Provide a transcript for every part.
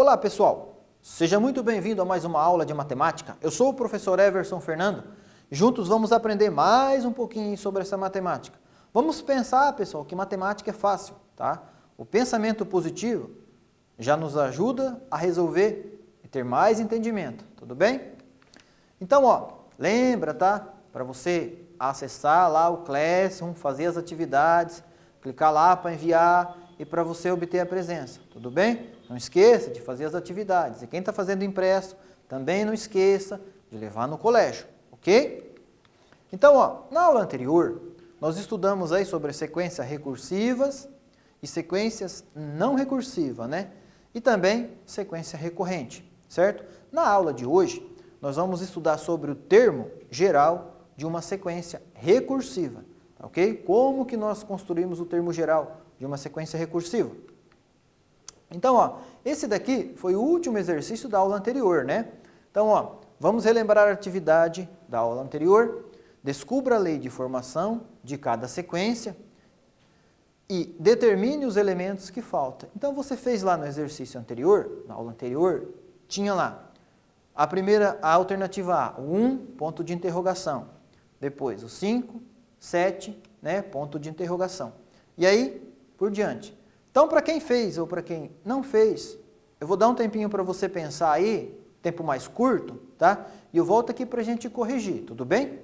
Olá pessoal, seja muito bem-vindo a mais uma aula de matemática. Eu sou o professor Everson Fernando. Juntos vamos aprender mais um pouquinho sobre essa matemática. Vamos pensar, pessoal, que matemática é fácil, tá? O pensamento positivo já nos ajuda a resolver e ter mais entendimento, tudo bem? Então, lembra, tá? Para você acessar lá o Classroom, fazer as atividades, clicar lá para enviar e para você obter a presença, tudo bem? Não esqueça de fazer as atividades. E quem está fazendo impresso, também não esqueça de levar no colégio, ok? Então, na aula anterior, nós estudamos aí sobre sequências recursivas e sequências não recursivas, né? E também sequência recorrente, certo? Na aula de hoje, nós vamos estudar sobre o termo geral de uma sequência recursiva, ok? Como que nós construímos o termo geral de uma sequência recursiva? Então, esse daqui foi o último exercício da aula anterior, né? Então, vamos relembrar a atividade da aula anterior. Descubra a lei de formação de cada sequência e determine os elementos que faltam. Então, você fez lá no exercício anterior, na aula anterior, tinha lá a alternativa A, o 1, ponto de interrogação. Depois, o 5, 7, né, ponto de interrogação. E aí, por diante. Então, para quem fez ou para quem não fez, eu vou dar um tempinho para você pensar aí, tempo mais curto, tá? E eu volto aqui para a gente corrigir, tudo bem?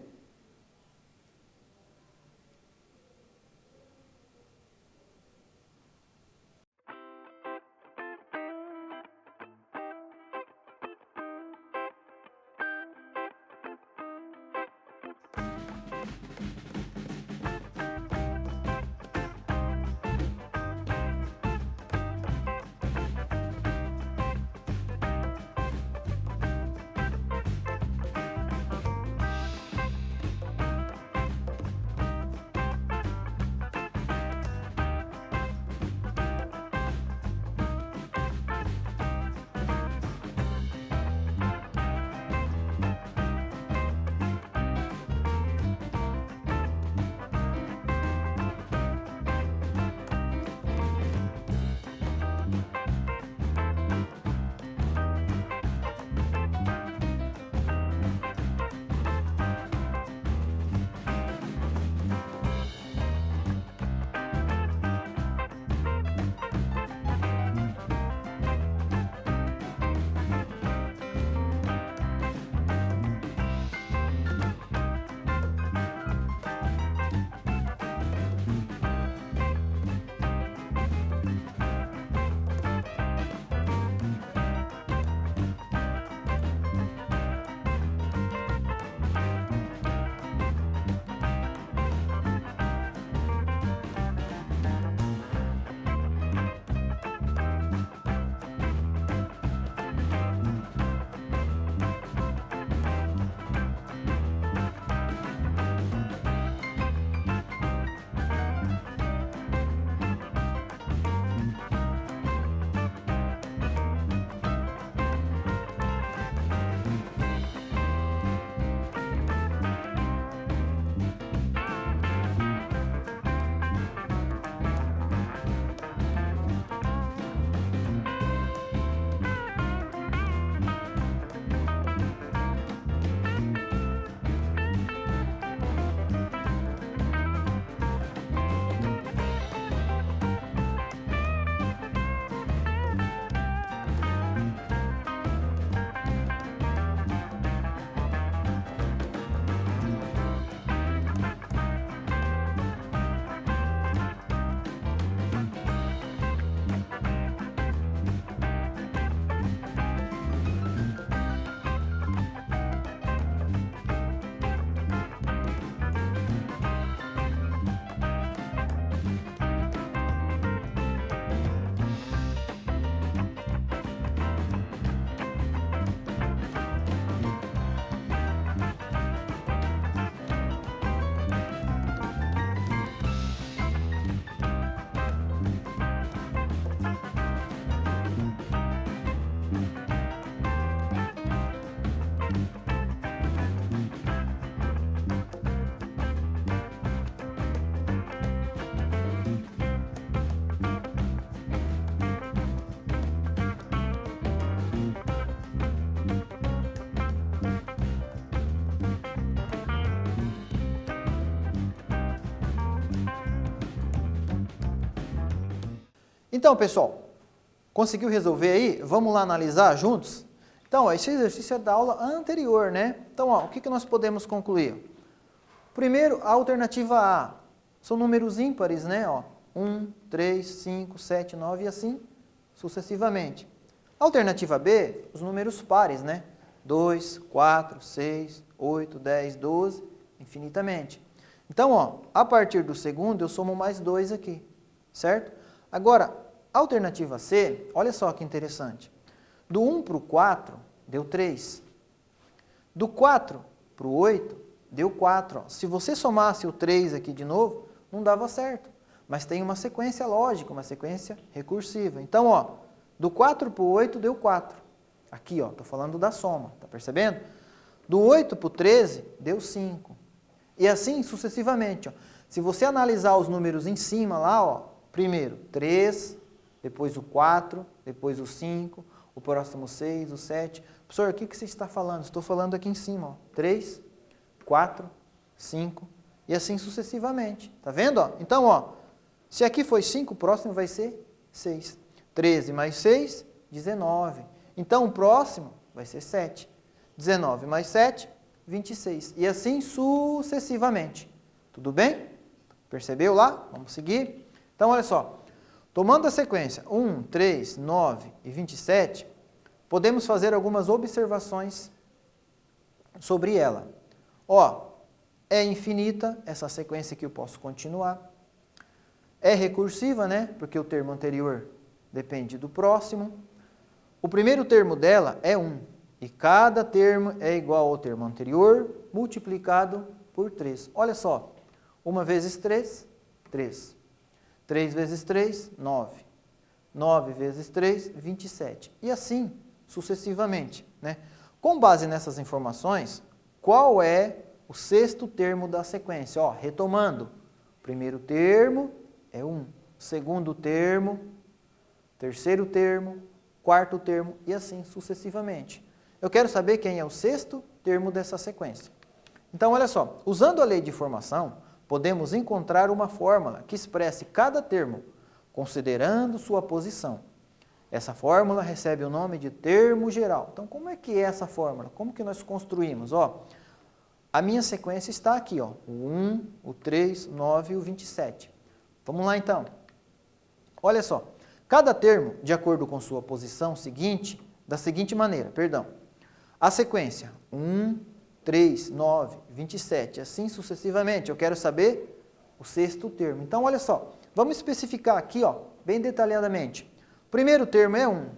Então, pessoal, conseguiu resolver aí? Vamos lá analisar juntos? Então, ó, esse exercício é da aula anterior, né? Então, ó, o que nós podemos concluir? Primeiro, a alternativa A. São números ímpares, né? Ó, 1, 3, 5, 7, 9 e assim sucessivamente. A alternativa B, os números pares, né? 2, 4, 6, 8, 10, 12, infinitamente. Então, ó, a partir do segundo eu somo mais 2 aqui, certo? Agora, a alternativa C, olha só que interessante. Do 1 para o 4, deu 3. Do 4 para o 8, deu 4. Ó. Se você somasse o 3 aqui de novo, não dava certo. Mas tem uma sequência lógica, uma sequência recursiva. Então, ó, do 4 para o 8, deu 4. Aqui, ó, estou falando da soma, tá percebendo? Do 8 para o 13, deu 5. E assim sucessivamente. Ó. Se você analisar os números em cima lá, ó, primeiro 3, depois o 4, depois o 5, o próximo 6, o 7. Professor, o que você está falando? Estou falando aqui em cima. Ó, 3, 4, 5 e assim sucessivamente. Tá vendo? Ó? Então, ó, se aqui foi 5, o próximo vai ser 6. 13 mais 6, 19. Então, o próximo vai ser 7. 19 mais 7, 26. E assim sucessivamente. Tudo bem? Percebeu lá? Vamos seguir. Então, olha só. Tomando a sequência 1, 3, 9 e 27, podemos fazer algumas observações sobre ela. Ó, é infinita, essa sequência aqui eu posso continuar. É recursiva, né? Porque o termo anterior depende do próximo. O primeiro termo dela é 1. E cada termo é igual ao termo anterior, multiplicado por 3. Olha só, 1 vezes 3, 3. 3 vezes 3, 9. 9 vezes 3, 27. E assim, sucessivamente. Né? Com base nessas informações, qual é o sexto termo da sequência? Ó, retomando, o primeiro termo é 1. Segundo termo, terceiro termo, quarto termo e assim sucessivamente. Eu quero saber quem é o sexto termo dessa sequência. Então, olha só, usando a lei de formação, podemos encontrar uma fórmula que expresse cada termo, considerando sua posição. Essa fórmula recebe o nome de termo geral. Então, como é que é essa fórmula? Como que nós construímos? Ó, a minha sequência está aqui, ó, o 1, o 3, 9 e o 27. Vamos lá, então. Olha só, cada termo, de acordo com sua posição seguinte, da seguinte maneira, a sequência 1, 3, 9, 27, assim sucessivamente. Eu quero saber o sexto termo. Então, olha só, vamos especificar aqui, ó, bem detalhadamente. O primeiro termo é 1,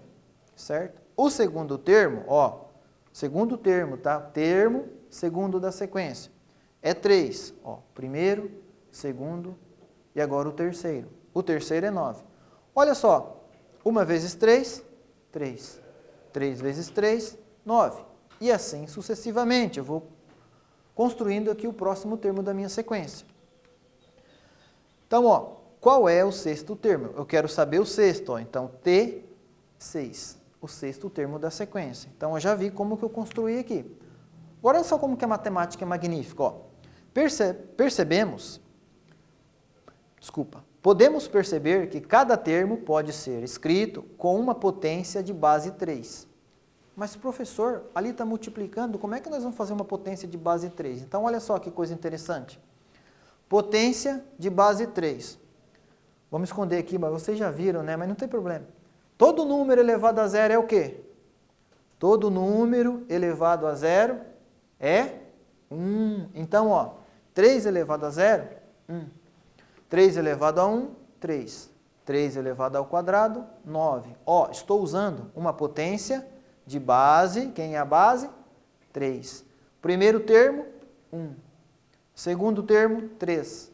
certo? O segundo termo, ó, segundo termo, tá? Termo segundo da sequência. É 3, ó, primeiro, segundo e agora o terceiro. O terceiro é 9. Olha só, 1 vezes 3, 3. 3 vezes 3, 9. E assim sucessivamente. Eu vou construindo aqui o próximo termo da minha sequência. Então, ó, qual é o sexto termo? Eu quero saber o sexto. Ó. Então, T6, o sexto termo da sequência. Então, eu já vi como que eu construí aqui. Agora, olha só como que a matemática é magnífica. Ó. Podemos perceber que cada termo pode ser escrito com uma potência de base 3. Mas, professor, ali está multiplicando, como é que nós vamos fazer uma potência de base 3? Então, olha só que coisa interessante. Potência de base 3. Vamos esconder aqui, mas vocês já viram, né? Mas não tem problema. Todo número elevado a zero é o quê? Todo número elevado a zero é 1. Então, ó, 3 elevado a zero, 1. 3 elevado a 1, 3. 3 elevado ao quadrado, 9. Ó, estou usando uma potência de base, quem é a base? 3. Primeiro termo, 1. Segundo termo, 3.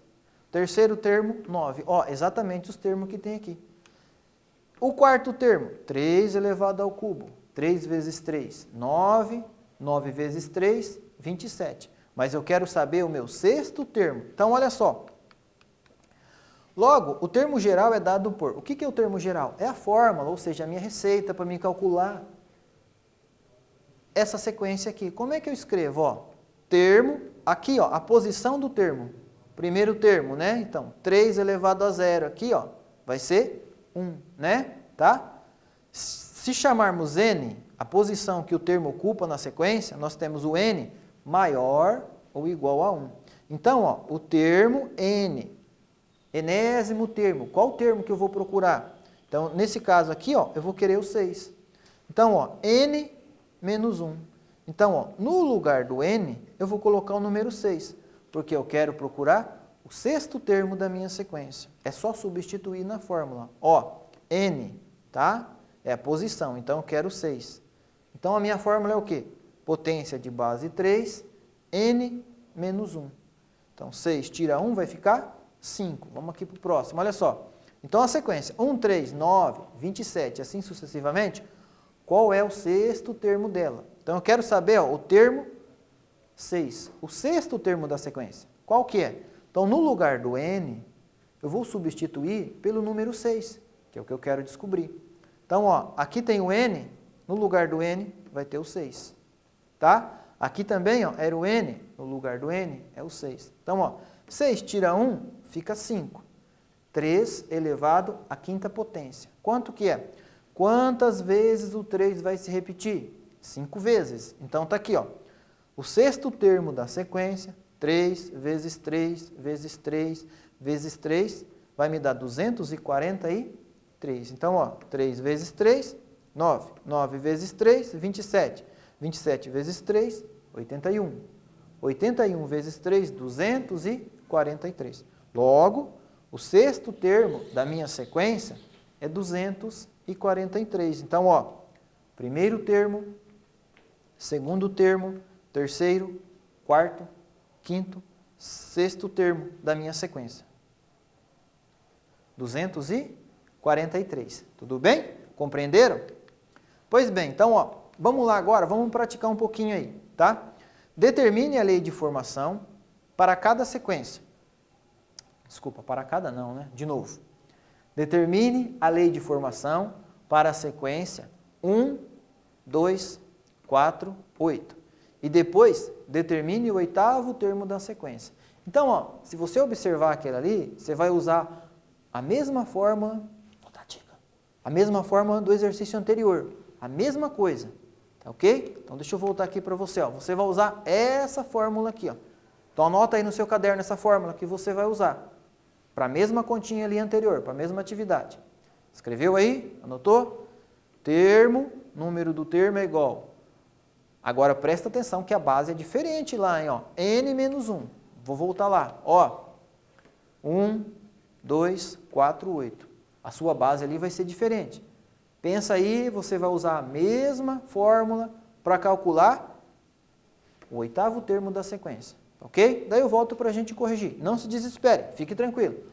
Terceiro termo, 9. Ó, exatamente os termos que tem aqui. O quarto termo, 3 elevado ao cubo. 3 vezes 3, 9. 9 vezes 3, 27. Mas eu quero saber o meu sexto termo. Então, olha só. Logo, o termo geral é dado por... O que é o termo geral? É a fórmula, ou seja, a minha receita para me calcular essa sequência aqui. Como é que eu escrevo? Ó, termo, aqui, ó, a posição do termo. Primeiro termo, né? Então, 3 elevado a zero aqui, ó, vai ser 1, né? Tá? Se chamarmos n a posição que o termo ocupa na sequência, nós temos o n maior ou igual a 1. Então, ó, o termo n, enésimo termo, qual o termo que eu vou procurar? Então, nesse caso aqui, ó, eu vou querer o 6. Então, ó, n menos 1. Então, ó, no lugar do n, eu vou colocar o número 6, porque eu quero procurar o sexto termo da minha sequência. É só substituir na fórmula. Ó, n, tá? É a posição, então eu quero 6. Então, a minha fórmula é o quê? Potência de base 3, n menos 1. Então, 6 tira 1 vai ficar 5. Vamos aqui para o próximo, olha só. Então, a sequência 1, 3, 9, 27, assim sucessivamente, qual é o sexto termo dela? Então, eu quero saber ó, o termo 6, o sexto termo da sequência. Qual que é? Então, no lugar do n, eu vou substituir pelo número 6, que é o que eu quero descobrir. Então, ó, aqui tem o n, no lugar do n vai ter o 6. Tá? Aqui também ó, era o n, no lugar do n é o 6. Então, ó, 6 tira 1, fica 5. 3 elevado à quinta potência. Quanto que é? Quantas vezes o 3 vai se repetir? 5 vezes. Então, está aqui, ó, o sexto termo da sequência, 3 vezes 3 vezes 3 vezes 3, vai me dar 243. Então, ó, 3 vezes 3, 9. 9 vezes 3, 27. 27 vezes 3, 81. 81 vezes 3, 243. Logo, o sexto termo da minha sequência é 243. Então, ó, primeiro termo, segundo termo, terceiro, quarto, quinto, sexto termo da minha sequência. 243. Tudo bem? Compreenderam? Pois bem, então, ó, vamos lá agora, vamos praticar um pouquinho aí, tá? Determine a lei de formação para cada sequência. Desculpa, para cada não, né? De novo. Determine a lei de formação para a sequência 1, 2, 4, 8. E depois, determine o oitavo termo da sequência. Então, ó, se você observar aquilo ali, você vai usar a mesma fórmula, a mesma fórmula do exercício anterior, a mesma coisa, tá ok? Então, deixa eu voltar aqui para você, ó. Você vai usar essa fórmula aqui, ó. Então, anota aí no seu caderno essa fórmula que você vai usar para a mesma continha ali anterior, para a mesma atividade. Escreveu aí? Anotou? Termo, número do termo é igual. Agora, presta atenção que a base é diferente lá, hein? Ó, n menos 1. Vou voltar lá. Ó, 1, 2, 4, 8. A sua base ali vai ser diferente. Pensa aí, você vai usar a mesma fórmula para calcular o oitavo termo da sequência. Ok? Daí eu volto para a gente corrigir. Não se desespere, fique tranquilo.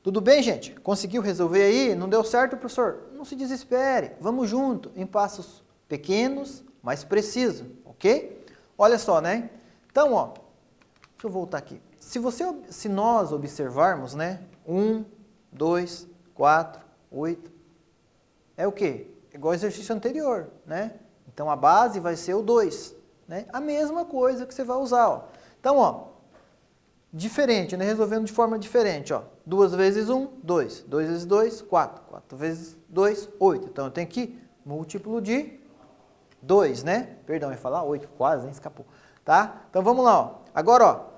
Tudo bem, gente? Conseguiu resolver aí? Não deu certo, professor? Não se desespere. Vamos junto, em passos pequenos, mas precisos, ok? Olha só, né? Então, ó, deixa eu voltar aqui. Se nós observarmos, né? 1, 2, 4, 8. É o quê? Igual ao exercício anterior, né? Então, a base vai ser o 2, né? A mesma coisa que você vai usar, ó. Então, ó, diferente, né? Resolvendo de forma diferente, ó. 2 vezes 1, 2. 2 vezes 2, 4. 4 vezes 2, 8. Então, eu tenho aqui múltiplo de 2, né? Perdão, eu ia falar 8, quase, hein? Escapou. Tá? Então, vamos lá, ó. Agora, ó,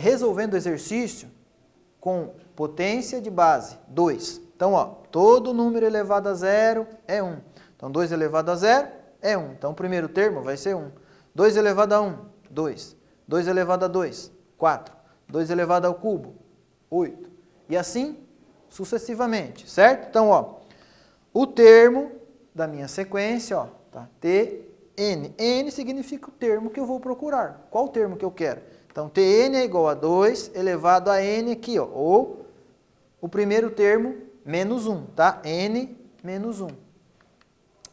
resolvendo o exercício com potência de base, 2. Então, ó, todo número elevado a zero é 1. Então, 2 elevado a zero é 1. Então, o primeiro termo vai ser 1. 2 elevado a 1, 2. 2 elevado a 2, 4. 2 elevado ao cubo, 8. E assim sucessivamente, certo? Então, ó, o termo da minha sequência, ó, tá? Tn. N significa o termo que eu vou procurar. Qual o termo que eu quero? Então, Tn é igual a 2 elevado a n aqui, ó, ou o primeiro termo menos 1, tá? N menos 1.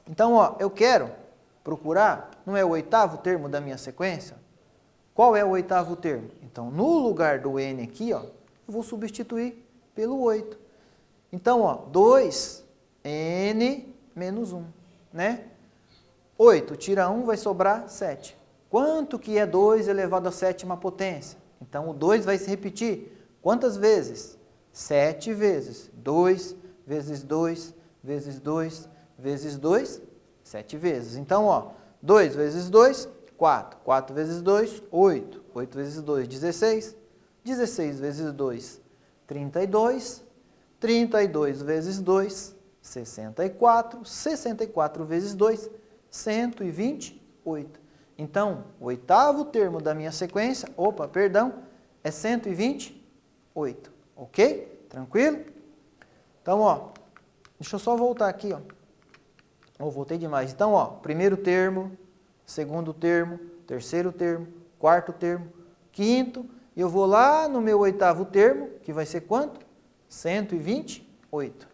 Então, ó, eu quero procurar, não é o oitavo termo da minha sequência? Qual é o oitavo termo? Então, no lugar do n aqui, ó, eu vou substituir pelo 8. Então, ó, 2n menos 1, né? 8 tira 1, vai sobrar 7. Quanto que é 2 elevado à sétima potência? Então, o 2 vai se repetir quantas vezes? 7 vezes. 2 vezes 2 vezes 2 vezes 2, 7 vezes. Então, ó, 2 vezes 2, 4. 4 vezes 2, 8. 8 vezes 2, 16. 16 vezes 2, 32. 32 vezes 2, 64. 64 vezes 2, 128. Então, o oitavo termo da minha sequência, é 128. Ok? Tranquilo? Então, ó, deixa eu só voltar aqui, ó. Voltei demais. Então, ó, primeiro termo, segundo termo, terceiro termo, quarto termo, quinto, e eu vou lá no meu oitavo termo, que vai ser quanto? 128.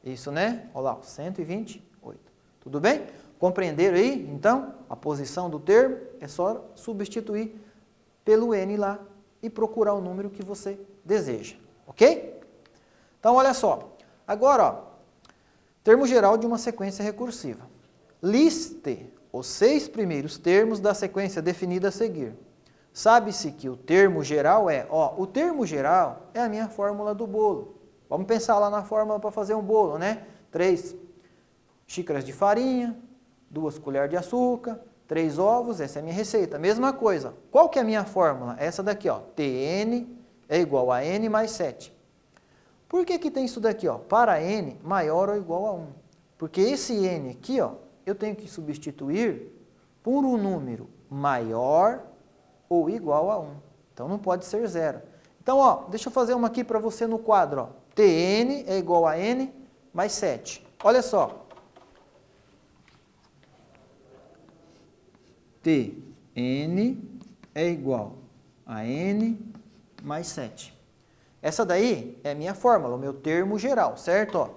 Isso, né? Olha lá, 128. Tudo bem? Compreenderam aí, então, a posição do termo? É só substituir pelo n lá e procurar o número que você deseja, ok? Então, olha só. Agora, ó, termo geral de uma sequência recursiva. Liste os 6 primeiros termos da sequência definida a seguir. Sabe-se que o termo geral o termo geral é a minha fórmula do bolo. Vamos pensar lá na fórmula para fazer um bolo, né? 3 xícaras de farinha, 2 colheres de açúcar, 3 ovos, essa é a minha receita. Mesma coisa. Qual que é a minha fórmula? Essa daqui, ó. Tn é igual a n mais 7. Por que que tem isso daqui, ó? Para n maior ou igual a 1. Porque esse n aqui, ó, eu tenho que substituir por um número maior ou igual a 1. Então, não pode ser 0. Então, ó, deixa eu fazer uma aqui para você no quadro, ó. Tn é igual a n mais 7. Olha só. Tn é igual a n mais 7. Essa daí é a minha fórmula, o meu termo geral, certo? Ó,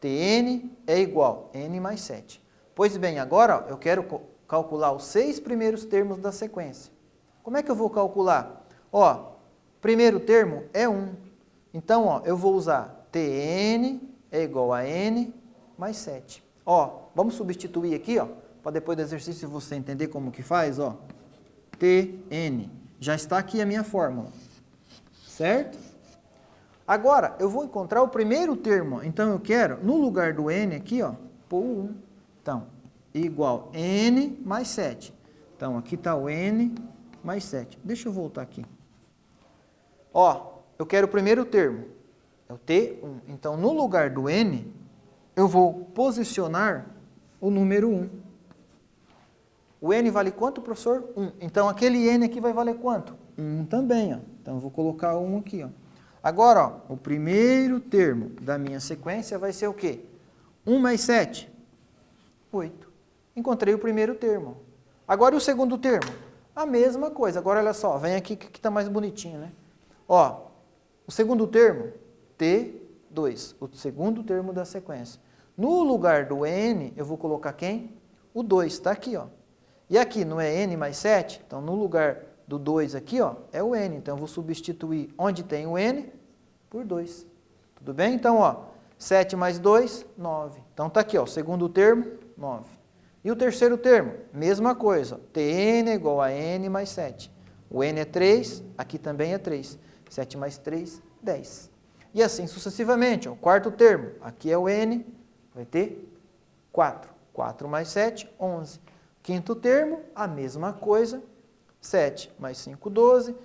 Tn é igual a n mais 7. Pois bem, agora ó, eu quero calcular os 6 primeiros termos da sequência. Como é que eu vou calcular? Ó, primeiro termo é 1. Então, ó, eu vou usar Tn é igual a n mais 7. Ó, vamos substituir aqui, ó, para depois do exercício você entender como que faz, ó. Tn. Já está aqui a minha fórmula. Certo? Agora, eu vou encontrar o primeiro termo. Então, eu quero, no lugar do n aqui, ó, pôr o 1. Então, igual n mais 7. Então, aqui está o n mais 7. Deixa eu voltar aqui. Ó, eu quero o primeiro termo. É o T1. Então, no lugar do n, eu vou posicionar o número 1. O n vale quanto, professor? 1. Então, aquele n aqui vai valer quanto? 1 também, ó. Então, eu vou colocar 1 aqui, ó. Agora, ó, o primeiro termo da minha sequência vai ser o quê? 1 mais 7? 8. Encontrei o primeiro termo. Agora, o segundo termo? A mesma coisa. Agora, olha só, vem aqui que está mais bonitinho, né? Ó, O segundo termo, T2, o segundo termo da sequência. No lugar do N, eu vou colocar quem? O 2, está aqui, ó. E aqui não é N mais 7? Então, no lugar do 2 aqui, ó, é o N. Então, eu vou substituir onde tem o N por 2. Tudo bem? Então, ó, 7 mais 2, 9. Então, está aqui, ó, o segundo termo, 9. E o terceiro termo, mesma coisa. Ó, Tn é igual a N mais 7. O N é 3, aqui também é 3. 7 mais 3, 10. E assim sucessivamente. Ó, o quarto termo, aqui é o N, vai ter 4. 4 mais 7, 11. Quinto termo, a mesma coisa. 7 mais 5, 12.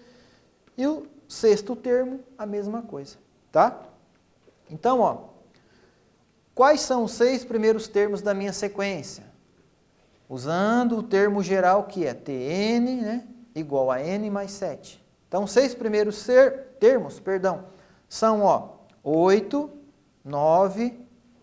E o sexto termo, a mesma coisa. Tá? Então, ó, quais são os 6 primeiros termos da minha sequência? Usando o termo geral que é Tn, né, igual a N mais 7. Então, os 6 primeiros termos, são, ó, 8, 9,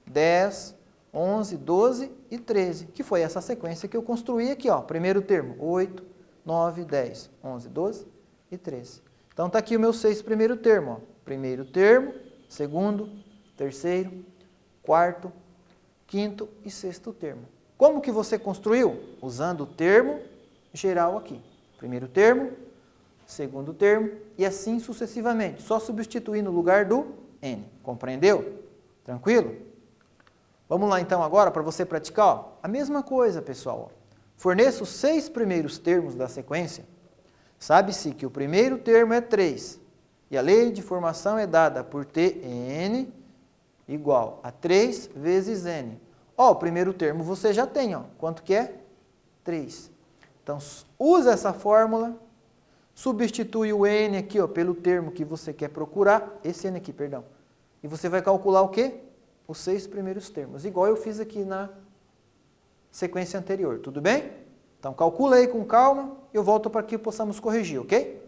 10, 11, 12 e 13, que foi essa sequência que eu construí aqui, ó. Primeiro termo, 8, 9, 10, 11, 12 e 13. Então, está aqui o meu 6 primeiro termo, ó. Primeiro termo, segundo, terceiro, quarto, quinto e sexto termo. Como que você construiu? Usando o termo geral aqui. Primeiro termo, segundo termo e assim sucessivamente. Só substituir no lugar do N. Compreendeu? Tranquilo? Vamos lá então agora para você praticar. Ó. A mesma coisa, pessoal. Ó. Forneça os 6 primeiros termos da sequência. Sabe-se que o primeiro termo é 3. E a lei de formação é dada por Tn igual a 3 vezes N. Ó, o primeiro termo você já tem, ó. Quanto que é? 3. Então, usa essa fórmula, substitui o N aqui, ó, pelo termo que você quer procurar, esse N aqui, perdão. E você vai calcular o quê? Os 6 primeiros termos, igual eu fiz aqui na sequência anterior, tudo bem? Então, calcula aí com calma e eu volto para que possamos corrigir, ok?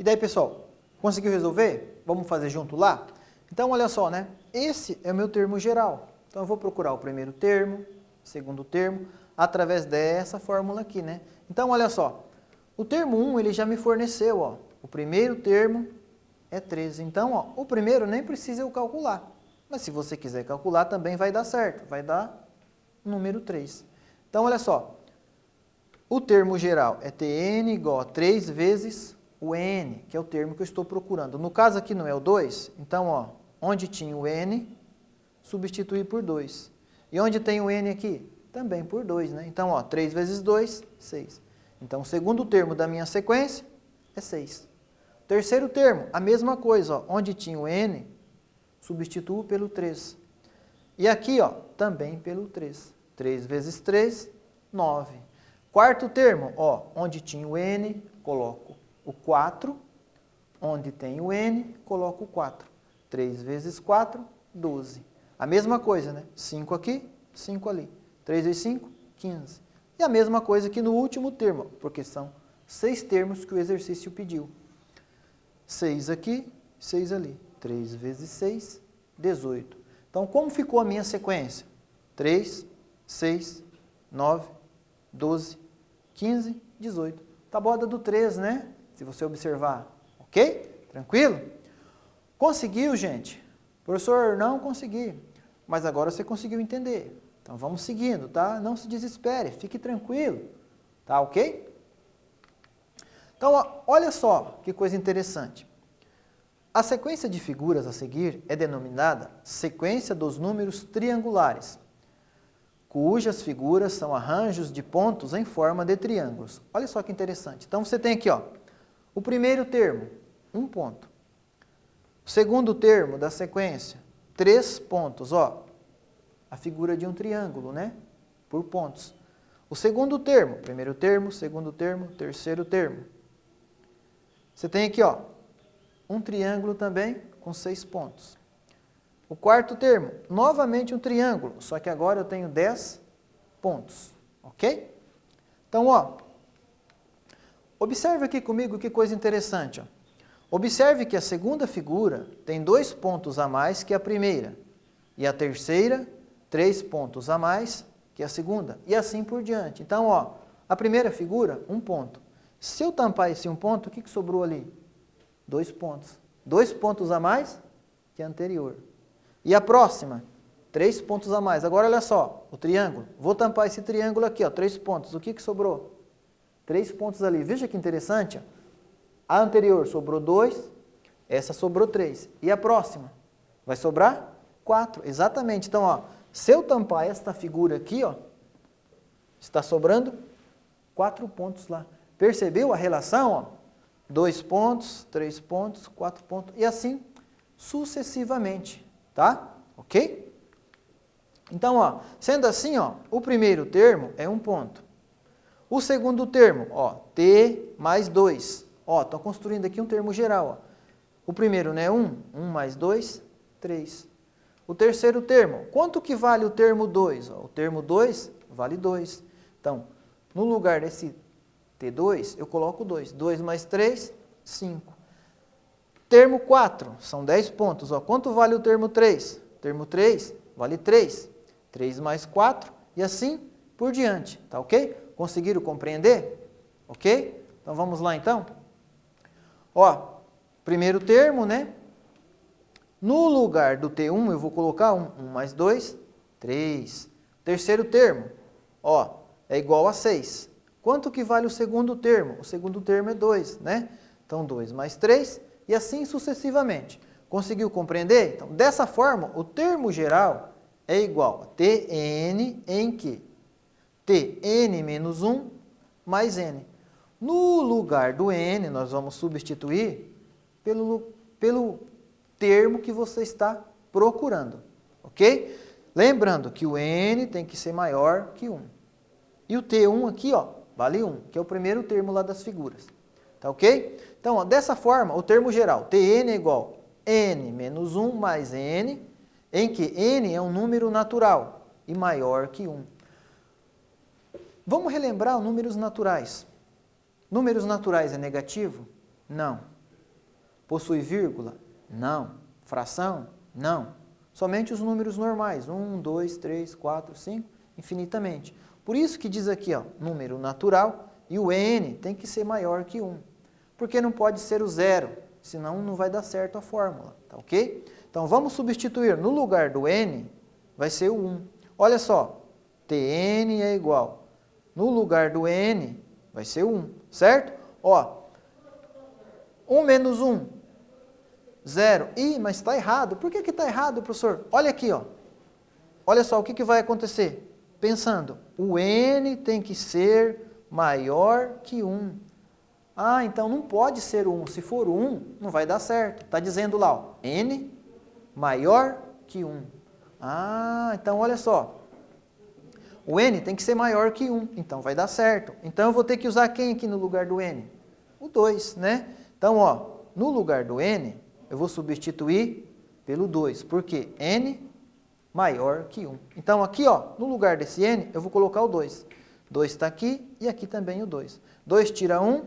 E daí, pessoal, conseguiu resolver? Vamos fazer junto lá? Então, olha só, né? Esse é o meu termo geral. Então, eu vou procurar o primeiro termo, segundo termo, através dessa fórmula aqui, né? Então, olha só, o termo 1, ele já me forneceu, ó, o primeiro termo é 13. Então, ó, o primeiro nem precisa eu calcular. Mas se você quiser calcular, também vai dar certo, vai dar o número 3. Então, olha só, o termo geral é Tn igual a 3 vezes o n, que é o termo que eu estou procurando. No caso aqui não é o 2, então, ó, onde tinha o n, substituir por 2. E onde tem o n aqui? Também por 2, né? Então, ó, 3 vezes 2, 6. Então, o segundo termo da minha sequência é 6. Terceiro termo, a mesma coisa, ó, onde tinha o n, substituo pelo 3. E aqui, ó, também pelo 3. 3 vezes 3, 9. Quarto termo, ó, onde tinha o n, coloco o 4. Onde tem o n, coloco o 4. 3 vezes 4, 12. A mesma coisa, né? 5 aqui, 5 ali. 3 vezes 5, 15. E a mesma coisa aqui no último termo, porque são 6 termos que o exercício pediu. 6 aqui, 6 ali. 3 vezes 6, 18. Então, como ficou a minha sequência? 3, 6, 9, 12, 15, 18. Tabuada do 3, né? Se você observar. Ok? Tranquilo? Conseguiu, gente? Professor, não consegui. Mas agora você conseguiu entender. Então, vamos seguindo, tá? Não se desespere, fique tranquilo. Tá ok? Então, ó, olha só que coisa interessante. A sequência de figuras a seguir é denominada sequência dos números triangulares, cujas figuras são arranjos de pontos em forma de triângulos. Olha só que interessante. Então, você tem aqui, ó, o primeiro termo, 1 ponto. O segundo termo da sequência, 3 pontos, ó. A figura de um triângulo, né? Por pontos. O segundo termo, primeiro termo, segundo termo, terceiro termo. Você tem aqui, ó, um triângulo também com 6 pontos. O quarto termo, novamente um triângulo, só que agora eu tenho 10 pontos, ok? Então, ó, observe aqui comigo que coisa interessante, ó. Observe que a segunda figura tem 2 pontos a mais que a primeira, e a terceira, 3 pontos a mais que a segunda, e assim por diante. Então, ó, a primeira figura, 1 ponto. Se eu tampar esse 1 ponto, o que sobrou ali? 2 pontos. 2 pontos a mais que a anterior. E a próxima? 3 pontos a mais. Agora, olha só, o triângulo. Vou tampar esse triângulo aqui, ó, 3 pontos. O que sobrou? 3 pontos ali. Veja que interessante, ó. A anterior sobrou 2, essa sobrou 3. E a próxima? Vai sobrar 4. Exatamente. Então, ó, se eu tampar esta figura aqui, ó, está sobrando 4 pontos lá. Percebeu a relação, ó? 2 pontos, 3 pontos, 4 pontos, e assim sucessivamente, tá? Ok? Então, ó, sendo assim, ó, o primeiro termo é 1 ponto. O segundo termo, ó, t mais 2. Ó, estou construindo aqui um termo geral, ó. O primeiro, né, 1. 1 mais 2, 3. O terceiro termo, quanto que vale o termo 2? Ó, o termo 2 vale 2. Então, no lugar desse T2, eu coloco 2. 2 mais 3, 5. Termo 4, são 10 pontos. Ó. Quanto vale o termo 3? Termo 3 vale 3. 3 mais 4 e assim por diante. Tá ok? Conseguiram compreender? Ok? Então, vamos lá então. Ó, primeiro termo, né? No lugar do T1, eu vou colocar 1. 1 mais 2, 3. Terceiro termo, ó, é igual a 6. Quanto que vale o segundo termo? O segundo termo é 2, né? Então, 2 mais 3 e assim sucessivamente. Conseguiu compreender? Então, dessa forma, o termo geral é igual a Tn em que Tn menos 1 mais n. No lugar do n, nós vamos substituir pelo termo que você está procurando, ok? Lembrando que o n tem que ser maior que 1. E o T1 aqui, ó, vale 1, que é o primeiro termo lá das figuras. Tá ok? Então, ó, dessa forma, o termo geral, Tn é igual a n menos 1 mais n, em que n é um número natural e maior que 1. Vamos relembrar os números naturais. Números naturais é negativo? Não. Possui vírgula? Não. Fração? Não. Somente os números normais, 1, 2, 3, 4, 5, infinitamente. Por isso que diz aqui, ó, número natural, e o n tem que ser maior que 1. Porque não pode ser o zero, senão não vai dar certo a fórmula, tá ok? Então vamos substituir, no lugar do n, vai ser o 1. Olha só, Tn é igual, no lugar do n, vai ser 1, certo? Ó, 1 menos 1, 0. Ih, mas está errado. Por que está errado, professor? Olha aqui, ó. Olha só o que vai acontecer. Pensando, o n tem que ser maior que 1. Ah, então não pode ser 1. Se for 1, não vai dar certo. Está dizendo lá, ó, n maior que 1. Ah, então olha só. O n tem que ser maior que 1, então vai dar certo. Então eu vou ter que usar quem aqui no lugar do n? O 2, né? Então, ó, no lugar do n, eu vou substituir pelo 2, porque n maior que 1. Então, aqui, ó, no lugar desse n, eu vou colocar o 2. 2 está aqui e aqui também o 2. 2 tira 1,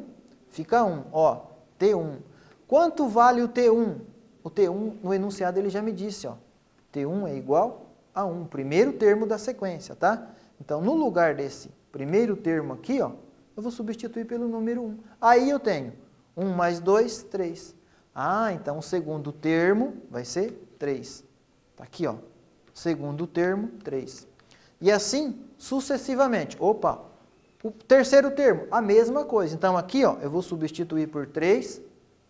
fica 1. Ó, T1. Quanto vale o T1? O T1, no enunciado, ele já me disse, ó. T1 é igual a 1, primeiro termo da sequência, tá? Então, no lugar desse primeiro termo aqui, ó, eu vou substituir pelo número 1. Aí eu tenho 1 mais 2, 3. Ah, então o segundo termo vai ser 3. Está aqui, ó. Segundo termo, 3. E assim, sucessivamente. Opa, o terceiro termo, a mesma coisa. Então, aqui, ó, eu vou substituir por 3,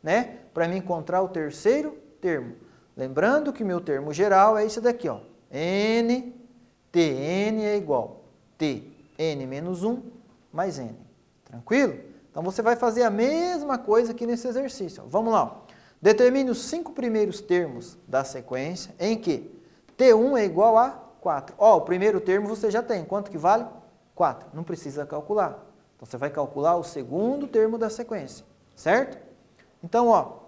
né? Para me encontrar o terceiro termo. Lembrando que meu termo geral é esse daqui, ó. N, Tn é igual Tn menos 1 mais N. Tranquilo? Então, você vai fazer a mesma coisa aqui nesse exercício. Ó. Vamos lá. Ó. Determine os 5 primeiros termos da sequência em que T1 é igual a 4. Ó, o primeiro termo você já tem. Quanto que vale? 4. Não precisa calcular. Então, você vai calcular o segundo termo da sequência. Certo? Então, ó,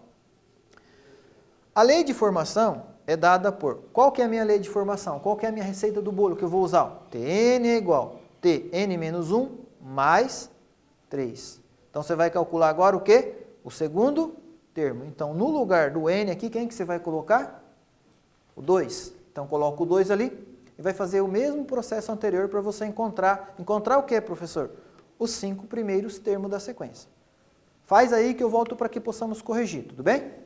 a lei de formação é dada por... Qual que é a minha lei de formação? Qual que é a minha receita do bolo que eu vou usar? Tn é igual a Tn menos 1 mais 3. Então, você vai calcular agora o quê? O segundo termo. Então, no lugar do n aqui, quem que você vai colocar? O 2. Então, coloca o 2 ali e vai fazer o mesmo processo anterior para você encontrar... Encontrar o quê, professor? Os 5 primeiros termos da sequência. Faz aí que eu volto para que possamos corrigir, tudo bem?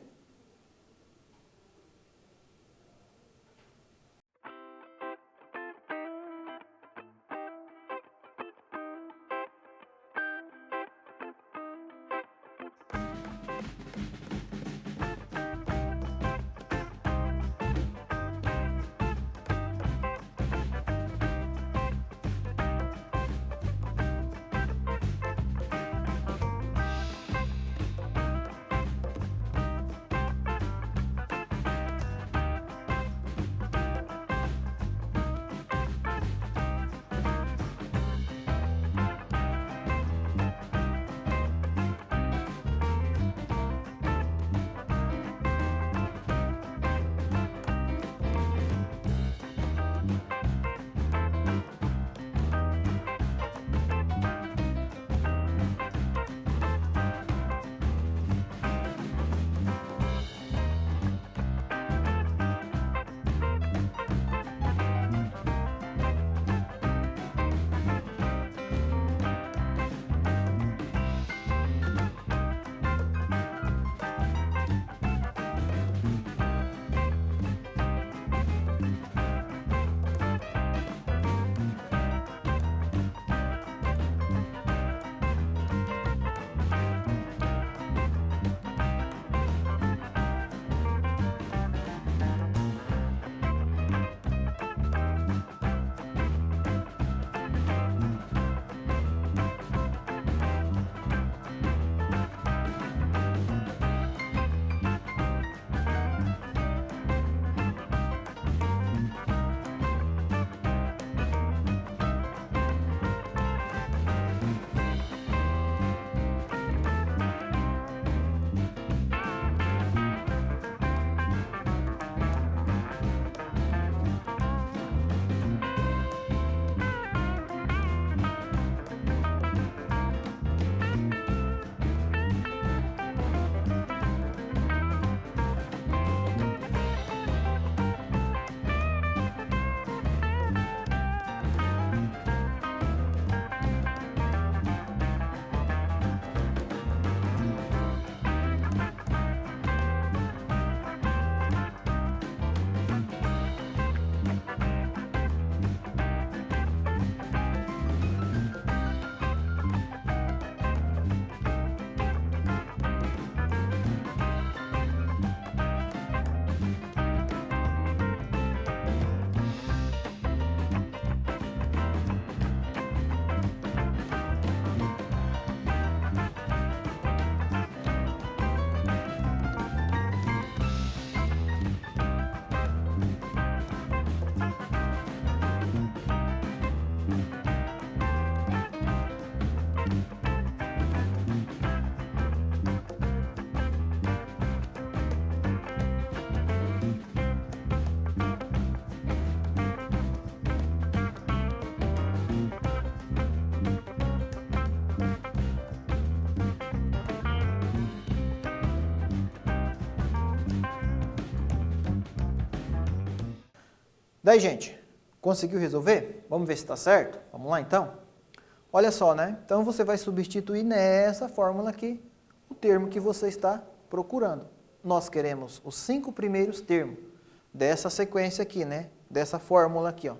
Daí, gente, conseguiu resolver? Vamos ver se está certo? Vamos lá, então? Olha só, né? Então, você vai substituir nessa fórmula aqui o termo que você está procurando. Nós queremos os 5 primeiros termos dessa sequência aqui, né? Dessa fórmula aqui, ó.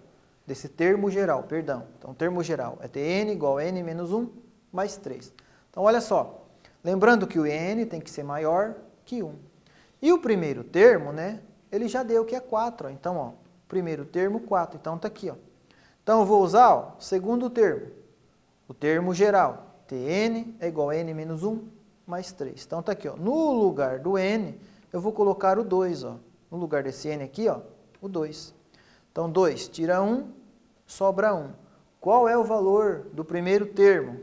Desse termo geral, perdão. Então, o termo geral é Tn igual a n menos 1 mais 3. Então, olha só. Lembrando que o n tem que ser maior que 1. E o primeiro termo, né? Ele já deu que é 4. Ó. Então, ó, primeiro termo, 4. Então, tá aqui, ó. Então, eu vou usar, ó, o segundo termo. O termo geral. Tn é igual a n menos 1 mais 3. Então, tá aqui, ó. No lugar do n, eu vou colocar o 2, ó. No lugar desse n aqui, ó, o 2. Então, 2 tira 1, sobra 1. Qual é o valor do primeiro termo?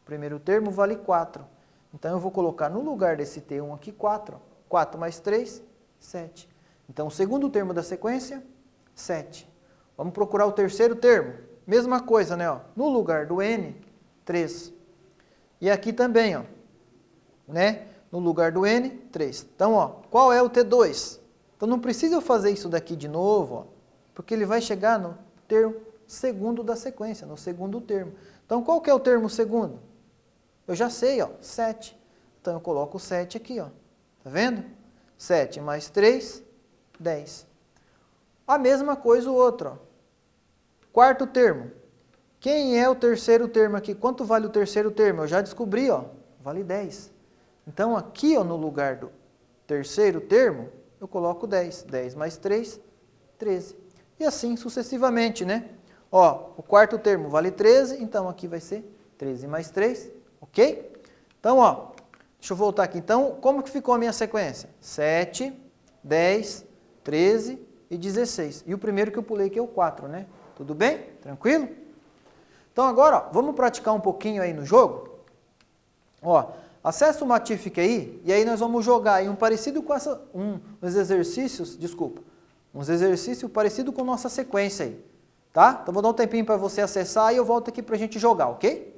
O primeiro termo vale 4. Então, eu vou colocar no lugar desse T1 aqui 4. 4 mais 3, 7. Então, o segundo termo da sequência, 7. Vamos procurar o terceiro termo. Mesma coisa, né? Ó. No lugar do n, 3. E aqui também, ó, né? No lugar do n, 3. Então, ó, qual é o T2? Então, não precisa eu fazer isso daqui de novo, ó, porque ele vai chegar no termo segundo da sequência, no segundo termo. Então, qual que é o termo segundo? Eu já sei, ó, 7. Então, eu coloco o 7 aqui, ó. Tá vendo? 7 mais 3, 10. A mesma coisa o outro, ó. Quarto termo. Quem é o terceiro termo aqui? Quanto vale o terceiro termo? Eu já descobri, ó. Vale 10. Então, aqui, ó, no lugar do terceiro termo, eu coloco 10. 10 mais 3, 13. E assim sucessivamente, né? Ó, o quarto termo vale 13, então aqui vai ser 13 mais 3, ok? Então, ó, deixa eu voltar aqui. Então, como que ficou a minha sequência? 7, 10, 13 e 16. E o primeiro que eu pulei aqui é o 4, né? Tudo bem? Tranquilo? Então, agora, ó, vamos praticar um pouquinho aí no jogo? Ó, acessa o Matific aí, e aí nós vamos jogar aí um parecido com uns exercícios, desculpa, uns exercícios parecidos com nossa sequência aí, tá? Então, vou dar um tempinho para você acessar e eu volto aqui para a gente jogar, ok?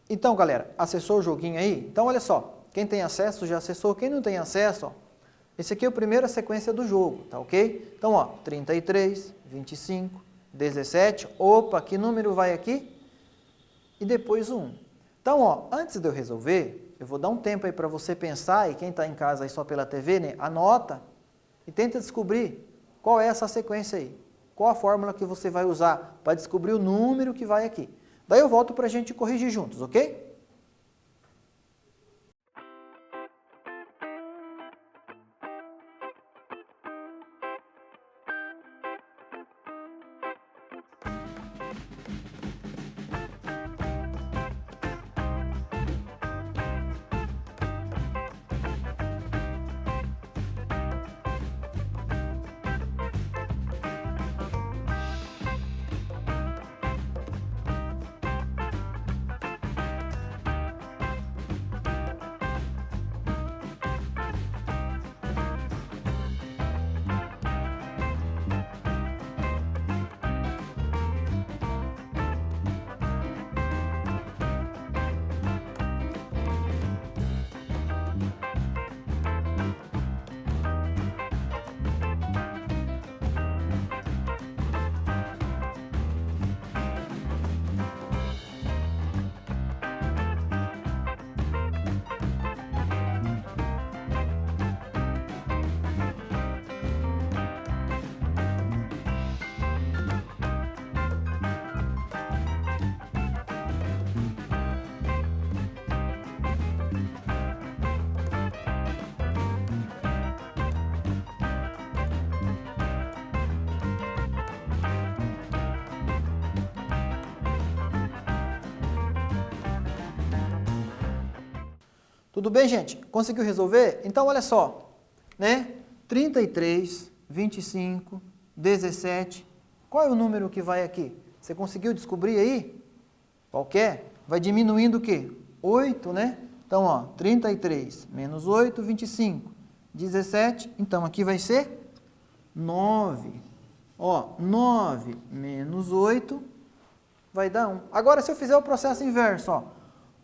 Então, galera, acessou o joguinho aí? Então, olha só, quem tem acesso já acessou, quem não tem acesso, ó, esse aqui é a primeira sequência do jogo, tá ok? Então, ó, 33, 25, 17, opa, que número vai aqui? E depois o 1. Então, ó, antes de eu resolver, eu vou dar um tempo aí para você pensar, e quem está em casa aí só pela TV, né, anota e tenta descobrir qual é essa sequência aí. Qual a fórmula que você vai usar para descobrir o número que vai aqui. Daí eu volto para a gente corrigir juntos, ok? Tudo bem, gente? Conseguiu resolver? Então, olha só, né? 33, 25, 17, qual é o número que vai aqui? Você conseguiu descobrir aí? Qual que é? Vai diminuindo o quê? 8, né? Então, ó, 33 menos 8, 25, 17, então aqui vai ser 9. Ó, 9 menos 8 vai dar 1. Agora, se eu fizer o processo inverso, ó,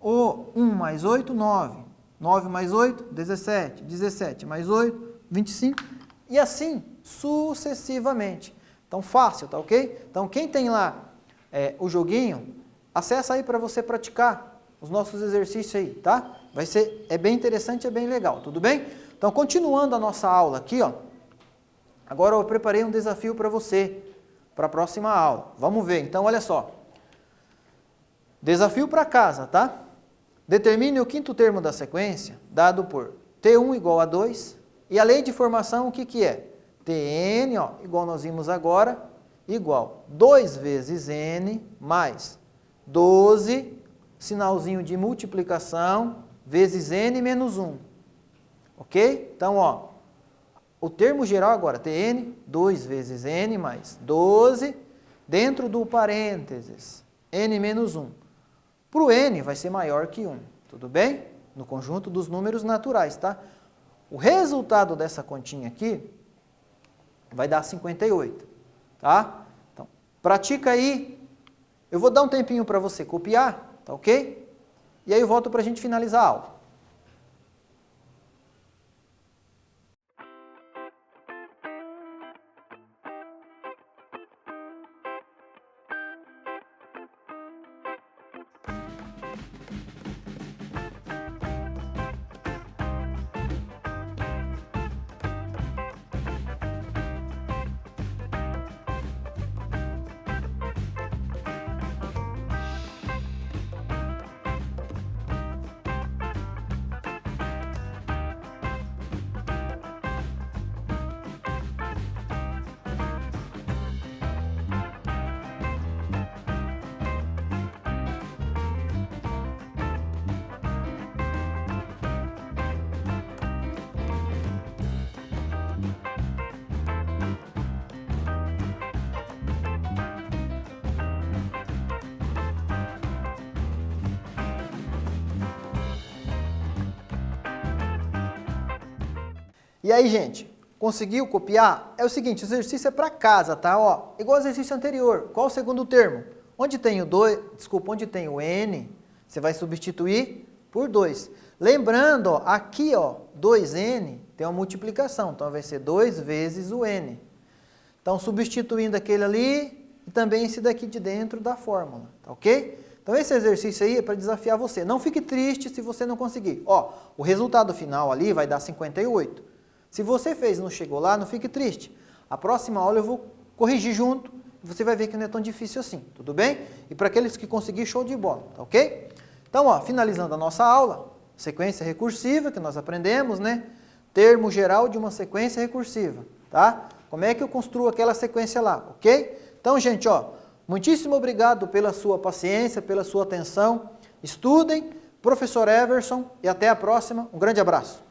o 1 mais 8, 9. 9 mais 8, 17. 17 mais 8, 25. E assim sucessivamente. Então, fácil, tá ok? Então, quem tem lá o joguinho, acessa aí para você praticar os nossos exercícios aí, tá? É bem interessante, é bem legal, tudo bem? Então, continuando a nossa aula aqui, ó. Agora eu preparei um desafio para você, para a próxima aula. Vamos ver, então, olha só. Desafio para casa, tá? Determine o quinto termo da sequência, dado por T1 igual a 2, e a lei de formação, o que que é? Tn, ó, igual nós vimos agora, igual 2 vezes n mais 12, sinalzinho de multiplicação, vezes n menos 1. Ok? Então, ó, o termo geral agora, Tn, 2 vezes n mais 12, dentro do parênteses, n menos 1. Para o n vai ser maior que 1, tudo bem? No conjunto dos números naturais, tá? O resultado dessa continha aqui vai dar 58, tá? Então, pratica aí. Eu vou dar um tempinho para você copiar, tá ok? E aí eu volto para a gente finalizar a aula. E aí, gente, conseguiu copiar? É o seguinte, o exercício é para casa, tá? Ó, igual ao exercício anterior. Qual o segundo termo? Onde tem o 2, desculpa, onde tem o n, Você vai substituir por 2. Lembrando, ó, aqui, ó, 2n tem uma multiplicação, então vai ser 2 vezes o n. Então, substituindo aquele ali e também esse daqui de dentro da fórmula, tá ok? Então, esse exercício aí é para desafiar você. Não fique triste se você não conseguir. Ó, o resultado final ali vai dar 58. Se você fez e não chegou lá, não fique triste. A próxima aula eu vou corrigir junto e você vai ver que não é tão difícil assim, tudo bem? E para aqueles que conseguir, show de bola, tá ok? Então, ó, finalizando a nossa aula, sequência recursiva que nós aprendemos, né? Termo geral de uma sequência recursiva, tá? Como é que eu construo aquela sequência lá, ok? Então, gente, ó, muitíssimo obrigado pela sua paciência, pela sua atenção. Estudem, professor Everson, e até a próxima. Um grande abraço.